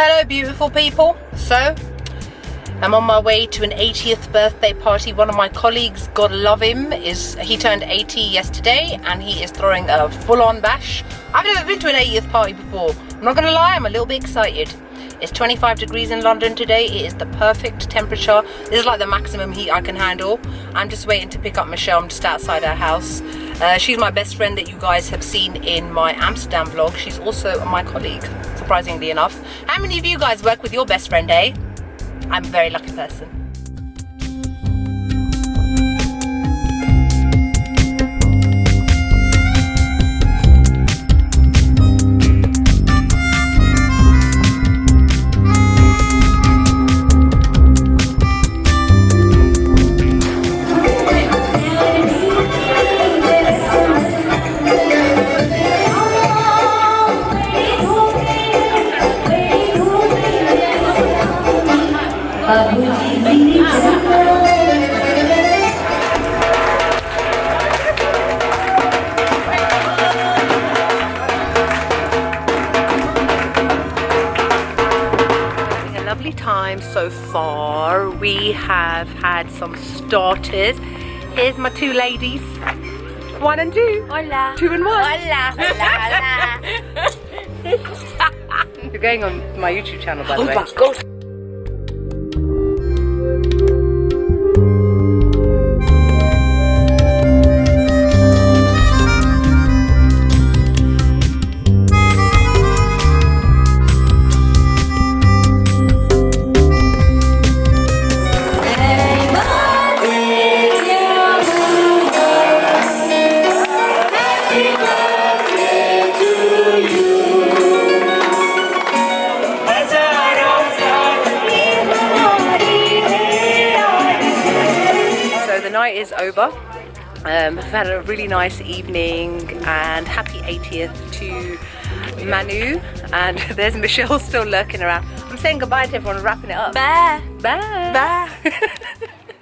Hello beautiful people. So I'm on my way to an 80th birthday party. One of my colleagues, God love him, he turned 80 yesterday and he is throwing a full-on bash. I've never been to an 80th party before. I'm not gonna lie, I'm a little bit excited. It's 25 degrees in London today. It is the perfect temperature. This is like the maximum heat I can handle. I'm just waiting to pick up Michelle. I'm just outside her house. She's my best friend that you guys have seen in my Amsterdam vlog. She's also my colleague, surprisingly enough. How many of you guys work with your best friend, eh? I'm a very lucky person. Time so far. We have had some starters. Here's my two ladies, 1 and 2. Hola. 2 and 1. Hola. Hola. Hola. You're going on my YouTube channel, by the way. Oh my God. Night is over. I've had a really nice evening and happy 80th to Manu, and there's Michelle still lurking around. I'm saying goodbye to everyone and wrapping it up. Bye. Bye. Bye.